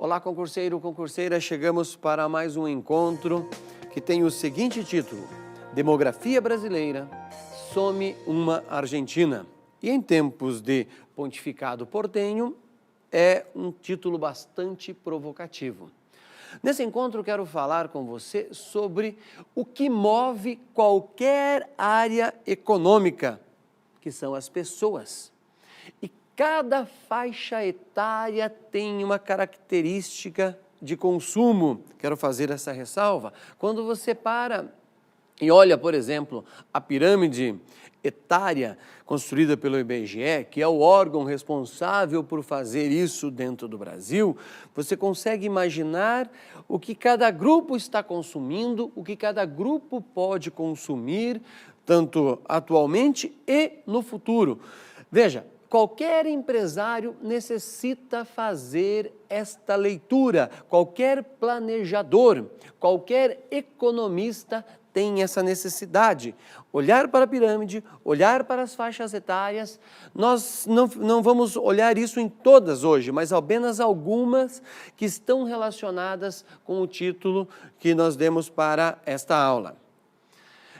Olá, concurseiro, concurseira, chegamos para mais um encontro que tem o seguinte título: Demografia Brasileira, some uma Argentina. E em tempos de pontificado portenho, é um título bastante provocativo. Nesse encontro, quero falar com você sobre o que move qualquer área econômica, que são as pessoas. E cada faixa etária tem uma característica de consumo. Quero fazer essa ressalva. Quando você para e olha, por exemplo, a pirâmide etária construída pelo IBGE, que é o órgão responsável por fazer isso dentro do Brasil, você consegue imaginar o que cada grupo está consumindo, o que cada grupo pode consumir, tanto atualmente e no futuro. Veja, qualquer empresário necessita fazer esta leitura, qualquer planejador, qualquer economista tem essa necessidade. Olhar para a pirâmide, olhar para as faixas etárias. Nós não vamos olhar isso em todas hoje, mas apenas algumas que estão relacionadas com o título que nós demos para esta aula.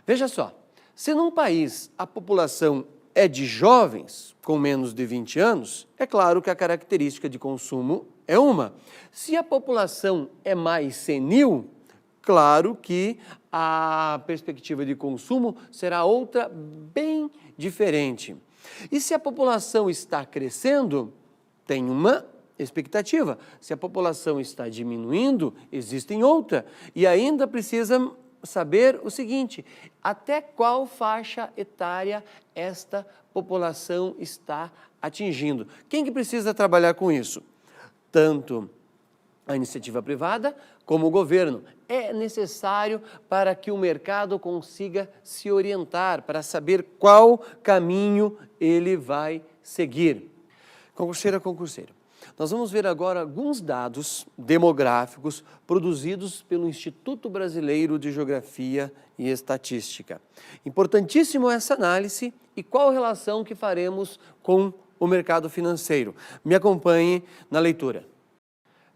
Veja só, se num país a população é de jovens com menos de 20 anos, é claro que a característica de consumo é uma. Se a população é mais senil, claro que a perspectiva de consumo será outra bem diferente. E se a população está crescendo, tem uma expectativa. Se a população está diminuindo, existe outra. E ainda precisa saber o seguinte: até qual faixa etária esta população está atingindo? Quem que precisa trabalhar com isso? Tanto a iniciativa privada como o governo. É necessário para que o mercado consiga se orientar, para saber qual caminho ele vai seguir. Concurseira, concurseiro, nós vamos ver agora alguns dados demográficos produzidos pelo Instituto Brasileiro de Geografia e Estatística. Importantíssimo essa análise e qual relação que faremos com o mercado financeiro. Me acompanhe na leitura.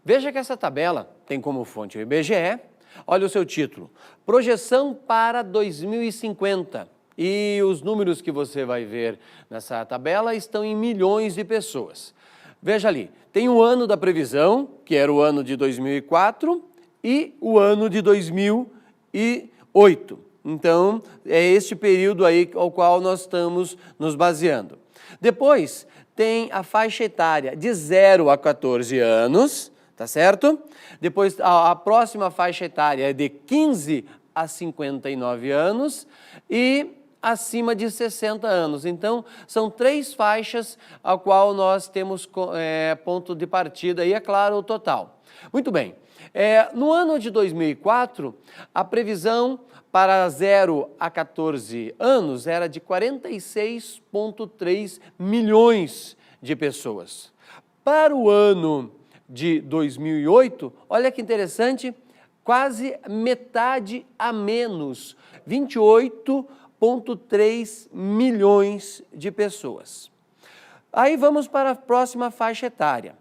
Veja que essa tabela tem como fonte o IBGE. Olha o seu título: Projeção para 2050. E os números que você vai ver nessa tabela estão em milhões de pessoas. Veja ali, tem o ano da previsão, que era o ano de 2004, e o ano de 2008. Então, é este período aí ao qual nós estamos nos baseando. Depois, tem a faixa etária de 0 a 14 anos, tá certo? Depois, a próxima faixa etária é de 15 a 59 anos e acima de 60 anos. Então, são 3 faixas a qual nós temos ponto de partida e, é claro, o total. Muito bem. No ano de 2004, a previsão para 0 a 14 anos era de 46,3 milhões de pessoas. Para o ano de 2008, olha que interessante, quase metade a menos, 28,3 milhões de pessoas. Aí vamos para a próxima faixa etária,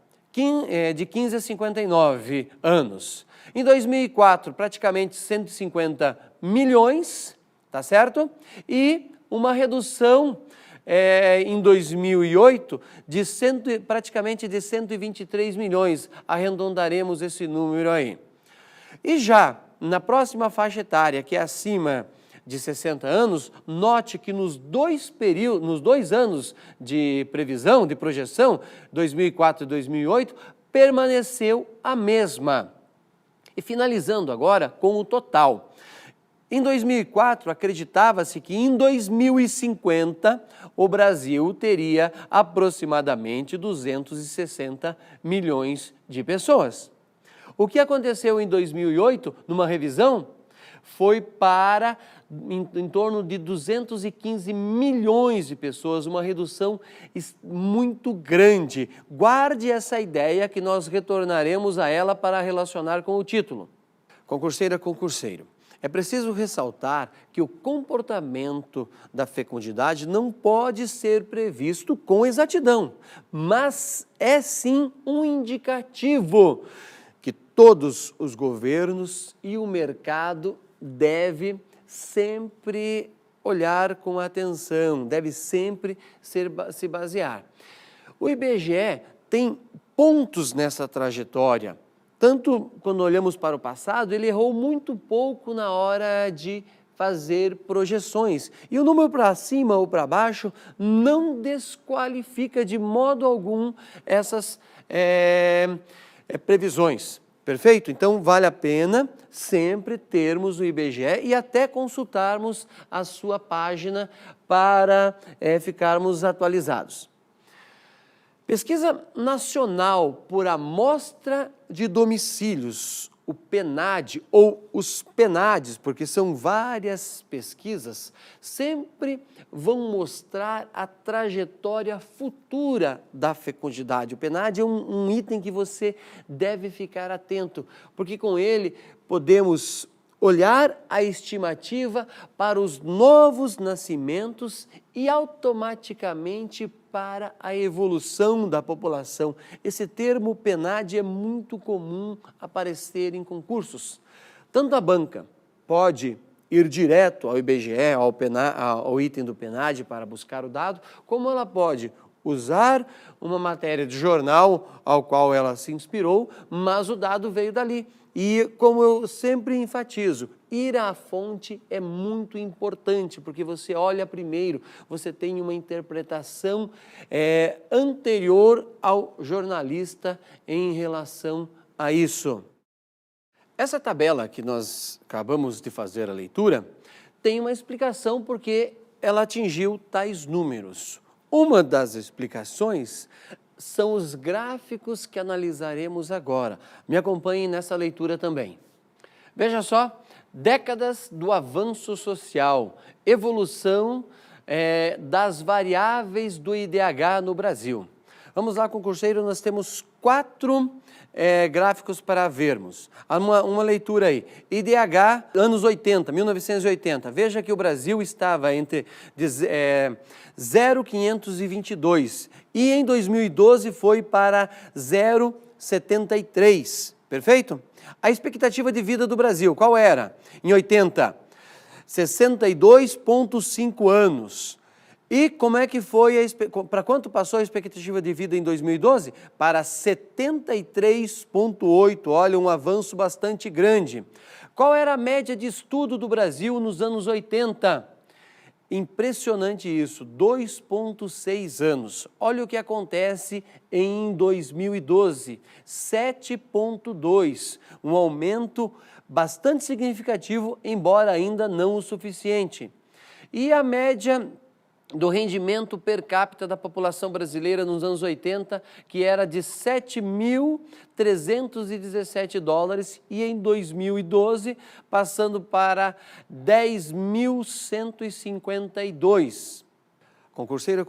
de 15 a 59 anos. Em 2004, praticamente 150 milhões, tá certo? E uma redução em 2008, praticamente de 123 milhões, arredondaremos esse número aí. E já na próxima faixa etária, que é acima de 60 anos, note que nos 2 anos de previsão, de projeção, 2004 e 2008, permaneceu a mesma. E finalizando agora com o total. Em 2004, acreditava-se que em 2050 o Brasil teria aproximadamente 260 milhões de pessoas. O que aconteceu em 2008, numa revisão, foi para em torno de 215 milhões de pessoas, uma redução muito grande. Guarde essa ideia que nós retornaremos a ela para relacionar com o título. Concurseira, concurseiro. É preciso ressaltar que o comportamento da fecundidade não pode ser previsto com exatidão, mas é sim um indicativo. todos os governos e o mercado deve sempre olhar com atenção, deve sempre se basear. O IBGE tem pontos nessa trajetória. Tanto quando olhamos para o passado, ele errou muito pouco na hora de fazer projeções. E o número para cima ou para baixo não desqualifica de modo algum essas previsões. Perfeito? Então, vale a pena sempre termos o IBGE e até consultarmos a sua página para ficarmos atualizados. Pesquisa nacional por amostra de domicílios, o PNAD ou os PNADs, porque são várias pesquisas, sempre vão mostrar a trajetória futura da fecundidade. O PNAD é um item que você deve ficar atento, porque com ele podemos olhar a estimativa para os novos nascimentos e automaticamente para a evolução da população. Esse termo PNAD é muito comum aparecer em concursos. Tanto a banca pode ir direto ao IBGE, ao item do PNAD para buscar o dado, como ela pode usar uma matéria de jornal ao qual ela se inspirou, mas o dado veio dali. E, como eu sempre enfatizo, ir à fonte é muito importante, porque você olha primeiro, você tem uma interpretação anterior ao jornalista em relação a isso. Essa tabela que nós acabamos de fazer a leitura tem uma explicação porque ela atingiu tais números. Uma das explicações são os gráficos que analisaremos agora. Me acompanhem nessa leitura também. Veja só, décadas do avanço social, evolução das variáveis do IDH no Brasil. Vamos lá, concurseiro, nós temos 4 gráficos para vermos. Uma leitura aí. IDH, anos 80, 1980. Veja que o Brasil estava entre 0,522 e em 2012 foi para 0,73. Perfeito? A expectativa de vida do Brasil, qual era? Em 80, 62,5 anos. E como é que foi, para quanto passou a expectativa de vida em 2012? Para 73,8, olha, um avanço bastante grande. Qual era a média de estudo do Brasil nos anos 80? Impressionante isso, 2,6 anos. Olha o que acontece em 2012, 7,2, um aumento bastante significativo, embora ainda não o suficiente. E a média do rendimento per capita da população brasileira nos anos 80, que era de 7.317 dólares, e em 2012 passando para 10.152. Concurseiro,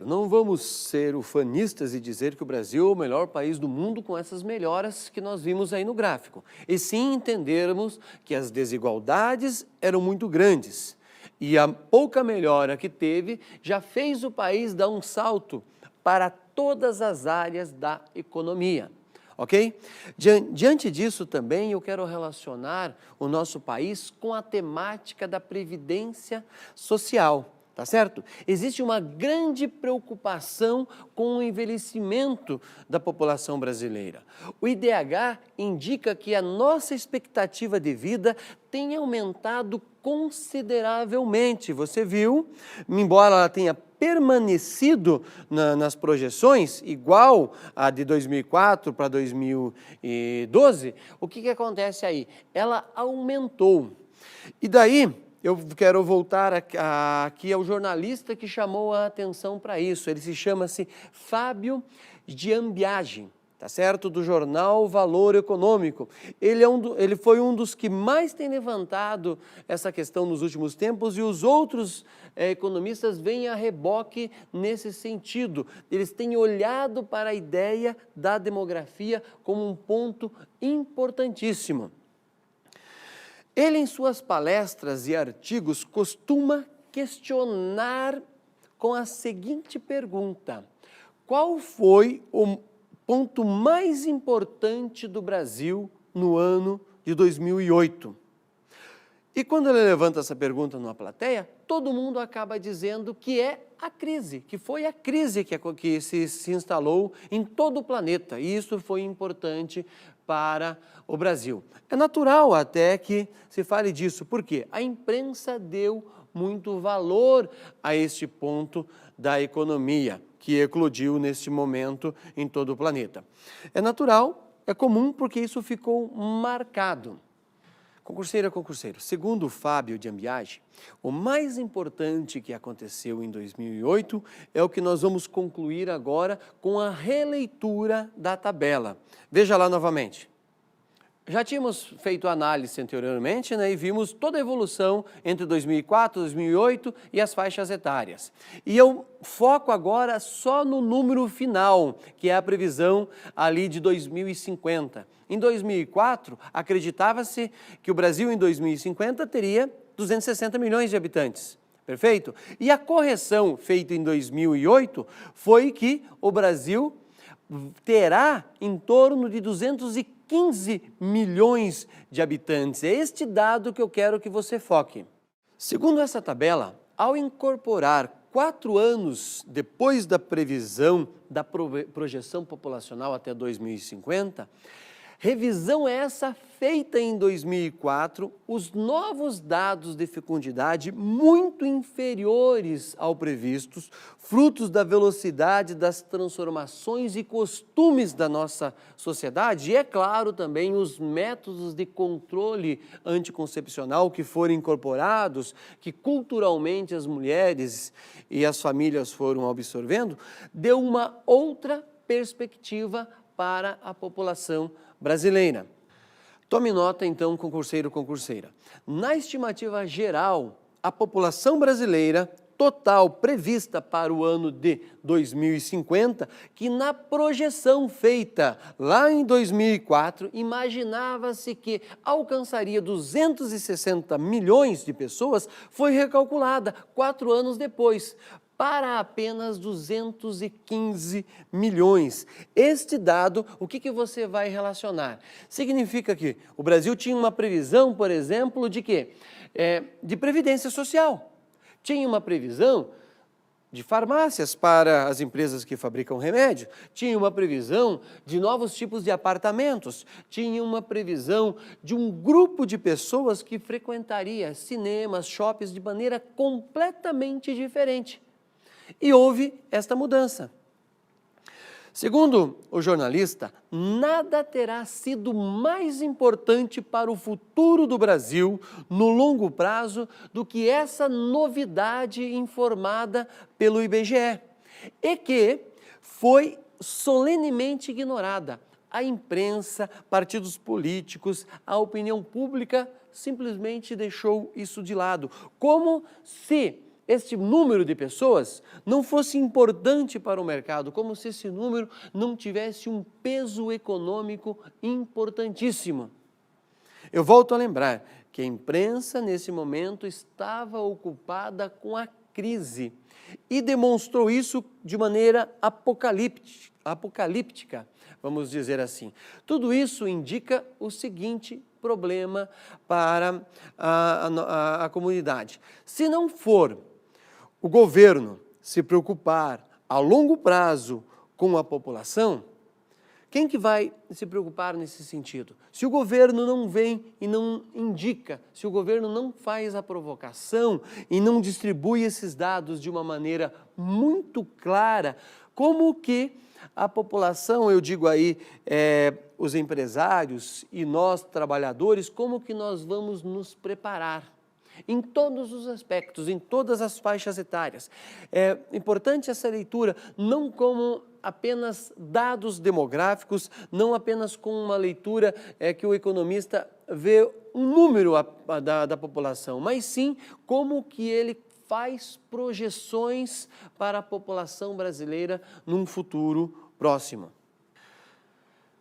não vamos ser ufanistas e dizer que o Brasil é o melhor país do mundo com essas melhoras que nós vimos aí no gráfico, e sim entendermos que as desigualdades eram muito grandes. E a pouca melhora que teve já fez o país dar um salto para todas as áreas da economia, ok? Diante disso também eu quero relacionar o nosso país com a temática da previdência social, tá certo? Existe uma grande preocupação com o envelhecimento da população brasileira. O IDH indica que a nossa expectativa de vida tem aumentado consideravelmente. Você viu, embora ela tenha permanecido nas projeções, igual a de 2004 para 2012, o que acontece aí? Ela aumentou. E daí, eu quero voltar aqui ao jornalista que chamou a atenção para isso. Ele chama-se Fábio Giambiagi, tá certo? Do jornal Valor Econômico. Ele foi um dos que mais tem levantado essa questão nos últimos tempos, e os outros economistas vêm a reboque nesse sentido. Eles têm olhado para a ideia da demografia como um ponto importantíssimo. Ele, em suas palestras e artigos, costuma questionar com a seguinte pergunta: qual foi o ponto mais importante do Brasil no ano de 2008. E quando ele levanta essa pergunta numa plateia, todo mundo acaba dizendo que é a crise, que foi a crise que se instalou em todo o planeta. E isso foi importante para o Brasil. É natural até que se fale disso, porque a imprensa deu muito valor a este ponto da economia, que eclodiu neste momento em todo o planeta. É natural, é comum, porque isso ficou marcado. Concurseira, concurseiro, segundo o Fábio de Ambiage, o mais importante que aconteceu em 2008 é o que nós vamos concluir agora com a releitura da tabela. Veja lá novamente. Já tínhamos feito análise anteriormente, né, e vimos toda a evolução entre 2004, 2008 e as faixas etárias. E eu foco agora só no número final, que é a previsão ali de 2050. Em 2004, acreditava-se que o Brasil em 2050 teria 260 milhões de habitantes. Perfeito? E a correção feita em 2008 foi que o Brasil terá em torno de 215 milhões de habitantes. É este dado que eu quero que você foque. Segundo essa tabela, ao incorporar 4 anos depois da previsão da projeção populacional até 2050, revisão essa feita em 2004, os novos dados de fecundidade muito inferiores ao previstos, frutos da velocidade das transformações e costumes da nossa sociedade e, é claro, também os métodos de controle anticoncepcional que foram incorporados, que culturalmente as mulheres e as famílias foram absorvendo, deu uma outra perspectiva para a população brasileira. Tome nota então, concurseiro, concurseira. Na estimativa geral, a população brasileira total prevista para o ano de 2050, que na projeção feita lá em 2004, imaginava-se que alcançaria 260 milhões de pessoas, foi recalculada 4 anos depois, para apenas 215 milhões. Este dado, o que você vai relacionar? Significa que o Brasil tinha uma previsão, por exemplo, de quê? De previdência social. Tinha uma previsão de farmácias para as empresas que fabricam remédio, tinha uma previsão de novos tipos de apartamentos, tinha uma previsão de um grupo de pessoas que frequentaria cinemas, shoppings de maneira completamente diferente. E houve esta mudança. Segundo o jornalista, nada terá sido mais importante para o futuro do Brasil no longo prazo do que essa novidade informada pelo IBGE e que foi solenemente ignorada. A imprensa, partidos políticos, a opinião pública simplesmente deixou isso de lado, como se este número de pessoas não fosse importante para o mercado, como se esse número não tivesse um peso econômico importantíssimo. Eu volto a lembrar que a imprensa, nesse momento, estava ocupada com a crise e demonstrou isso de maneira apocalíptica, vamos dizer assim. Tudo isso indica o seguinte problema para a comunidade. Se não for o governo se preocupar a longo prazo com a população, quem que vai se preocupar nesse sentido? Se o governo não vem e não indica, se o governo não faz a provocação e não distribui esses dados de uma maneira muito clara, como que a população, eu digo aí, os empresários e nós, trabalhadores, como que nós vamos nos preparar? Em todos os aspectos, em todas as faixas etárias. É importante essa leitura, não como apenas dados demográficos, não apenas com uma leitura que o economista vê um número da população, mas sim como que ele faz projeções para a população brasileira num futuro próximo.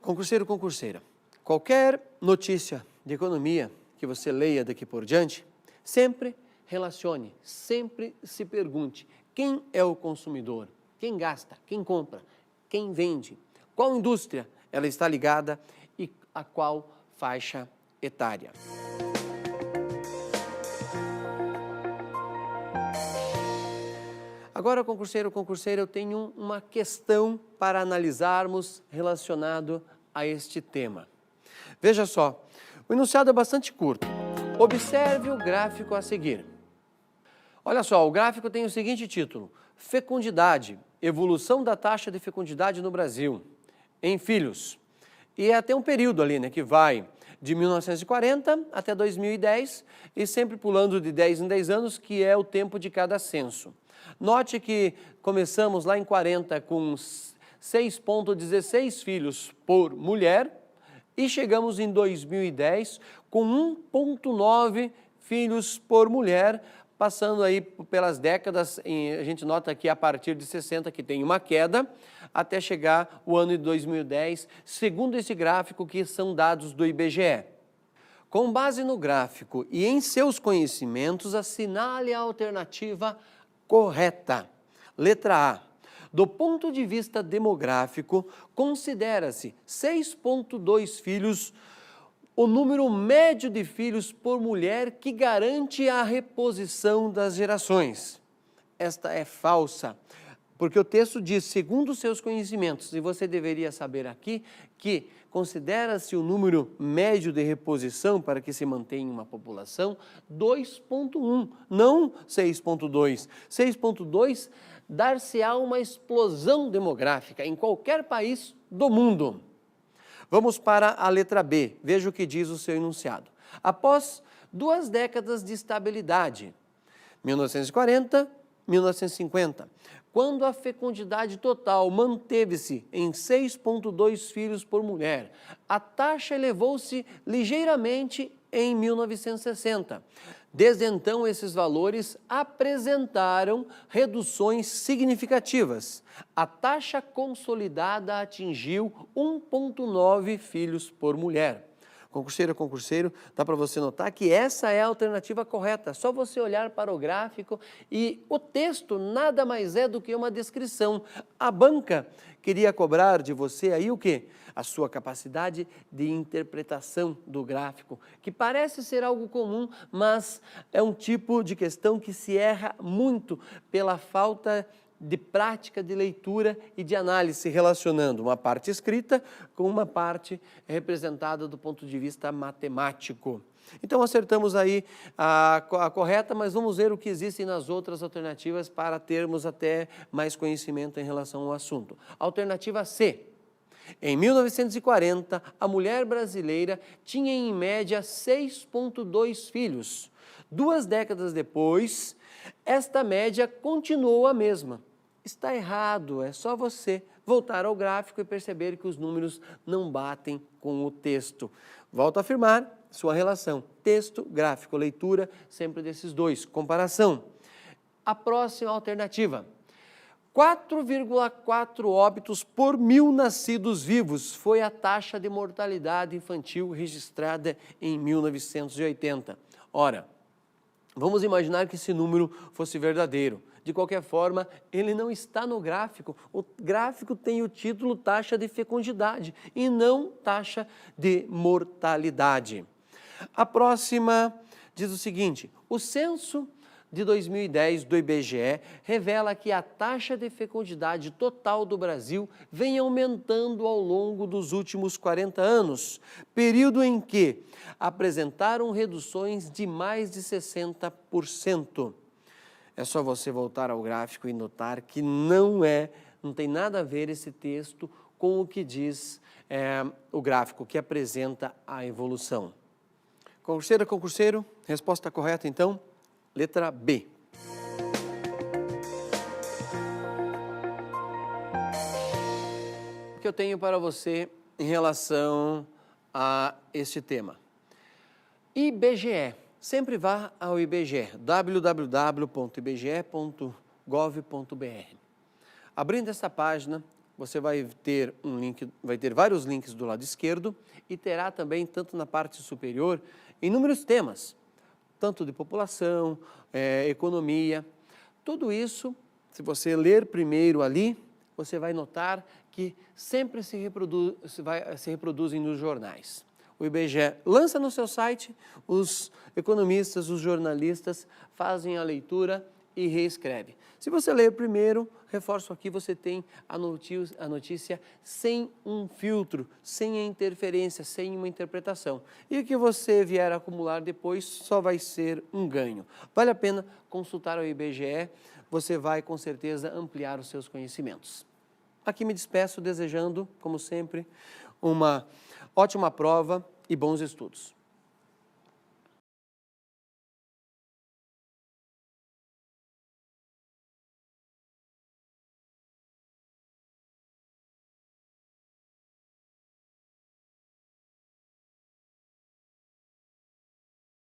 Concurseiro, concurseira, qualquer notícia de economia que você leia daqui por diante, sempre relacione, sempre se pergunte quem é o consumidor, quem gasta, quem compra, quem vende, qual indústria ela está ligada e a qual faixa etária. Agora, concurseira, eu tenho uma questão para analisarmos relacionado a este tema. Veja só, o enunciado é bastante curto. Observe o gráfico a seguir. Olha só, o gráfico tem o seguinte título: Fecundidade, evolução da taxa de fecundidade no Brasil, em filhos. E até um período ali, né, que vai de 1940 até 2010 e sempre pulando de 10 em 10 anos, que é o tempo de cada censo. Note que começamos lá em 40 com 6,16 filhos por mulher e chegamos em 2010 com 1,9 filhos por mulher, passando aí pelas décadas, a gente nota que a partir de 60 que tem uma queda, até chegar o ano de 2010, segundo esse gráfico que são dados do IBGE. Com base no gráfico e em seus conhecimentos, assinale a alternativa correta. Letra A. Do ponto de vista demográfico, considera-se 6,2 filhos o número médio de filhos por mulher que garante a reposição das gerações. Esta é falsa, porque o texto diz, segundo seus conhecimentos, e você deveria saber aqui, que considera-se o número médio de reposição para que se mantenha uma população 2,1, não 6,2. 6,2 dar-se-á uma explosão demográfica em qualquer país do mundo. Vamos para a letra B, veja o que diz o seu enunciado. Após 2 décadas de estabilidade, 1940, 1950, quando a fecundidade total manteve-se em 6,2 filhos por mulher, a taxa elevou-se ligeiramente em 1960. Desde então, esses valores apresentaram reduções significativas. A taxa consolidada atingiu 1,9 filhos por mulher. Concurseiro, dá para você notar que essa é a alternativa correta. Só você olhar para o gráfico e o texto nada mais é do que uma descrição. A banca queria cobrar de você aí o quê? A sua capacidade de interpretação do gráfico, que parece ser algo comum, mas é um tipo de questão que se erra muito pela falta de prática de leitura e de análise, relacionando uma parte escrita com uma parte representada do ponto de vista matemático. Então acertamos aí a correta, mas vamos ver o que existem nas outras alternativas para termos até mais conhecimento em relação ao assunto. Alternativa C. Em 1940, a mulher brasileira tinha em média 6,2 filhos. 2 décadas depois, esta média continuou a mesma. Está errado, é só você voltar ao gráfico e perceber que os números não batem com o texto. Volto a afirmar sua relação, texto, gráfico, leitura, sempre desses dois, comparação. A próxima alternativa, 4,4 óbitos por 1.000 nascidos vivos foi a taxa de mortalidade infantil registrada em 1980. Ora, vamos imaginar que esse número fosse verdadeiro. De qualquer forma, ele não está no gráfico. O gráfico tem o título taxa de fecundidade e não taxa de mortalidade. A próxima diz o seguinte: o censo de 2010 do IBGE revela que a taxa de fecundidade total do Brasil vem aumentando ao longo dos últimos 40 anos, período em que apresentaram reduções de mais de 60%. É só você voltar ao gráfico e notar que não tem nada a ver esse texto com o que diz o gráfico, que apresenta a evolução. Concurseiro, resposta correta então, letra B. O que eu tenho para você em relação a este tema? IBGE. Sempre vá ao IBGE, www.ibge.gov.br. Abrindo essa página, você vai ter vários links do lado esquerdo e terá também, tanto na parte superior, inúmeros temas, tanto de população, economia. Tudo isso, se você ler primeiro ali, você vai notar que sempre se reproduzem nos jornais. O IBGE lança no seu site, os economistas, os jornalistas fazem a leitura e reescreve. Se você ler primeiro, reforço aqui, você tem a notícia sem um filtro, sem a interferência, sem uma interpretação. E o que você vier a acumular depois só vai ser um ganho. Vale a pena consultar o IBGE, você vai com certeza ampliar os seus conhecimentos. Aqui me despeço desejando, como sempre, uma ótima prova e bons estudos.